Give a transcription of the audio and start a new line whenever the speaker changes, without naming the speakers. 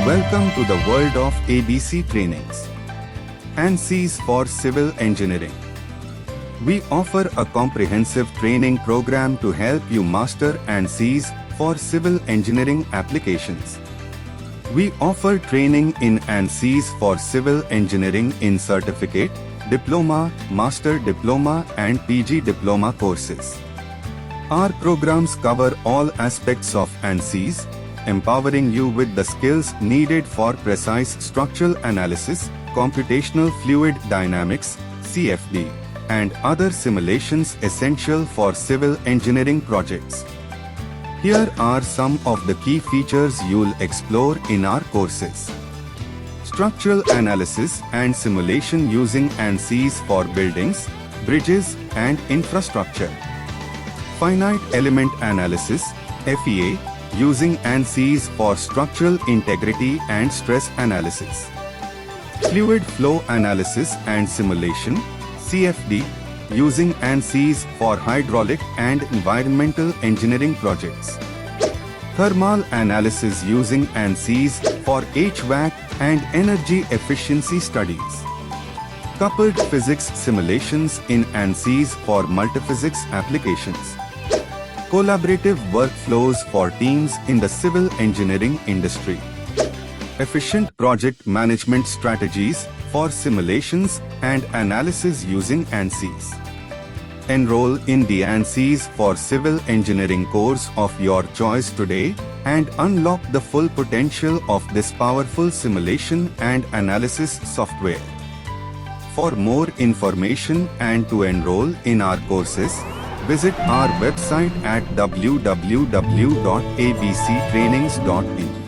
Welcome to the world of ABC trainings. Ansys for Civil Engineering. We offer a comprehensive training program to help you master Ansys for civil engineering applications. We offer training in Ansys for civil engineering in certificate, diploma, master diploma and PG diploma courses. Our programs cover all aspects of Ansys, empowering you with the skills needed for precise structural analysis, computational fluid dynamics, CFD, and other simulations essential for civil engineering projects. Here are some of the key features you'll explore in our courses. Structural analysis and simulation using Ansys for buildings, bridges, and infrastructure. Finite element analysis, FEA, using Ansys for structural integrity and stress analysis. Fluid flow analysis and simulation, CFD, using Ansys for hydraulic and environmental engineering projects. Thermal analysis using Ansys for HVAC and energy efficiency studies. Coupled physics simulations in Ansys for multiphysics applications. Collaborative workflows for teams in the civil engineering industry. Efficient project management strategies for simulations and analysis using Ansys. Enroll in the Ansys for Civil Engineering course of your choice today and unlock the full potential of this powerful simulation and analysis software. For more information and to enroll in our courses, visit our website at www.abctrainings.in.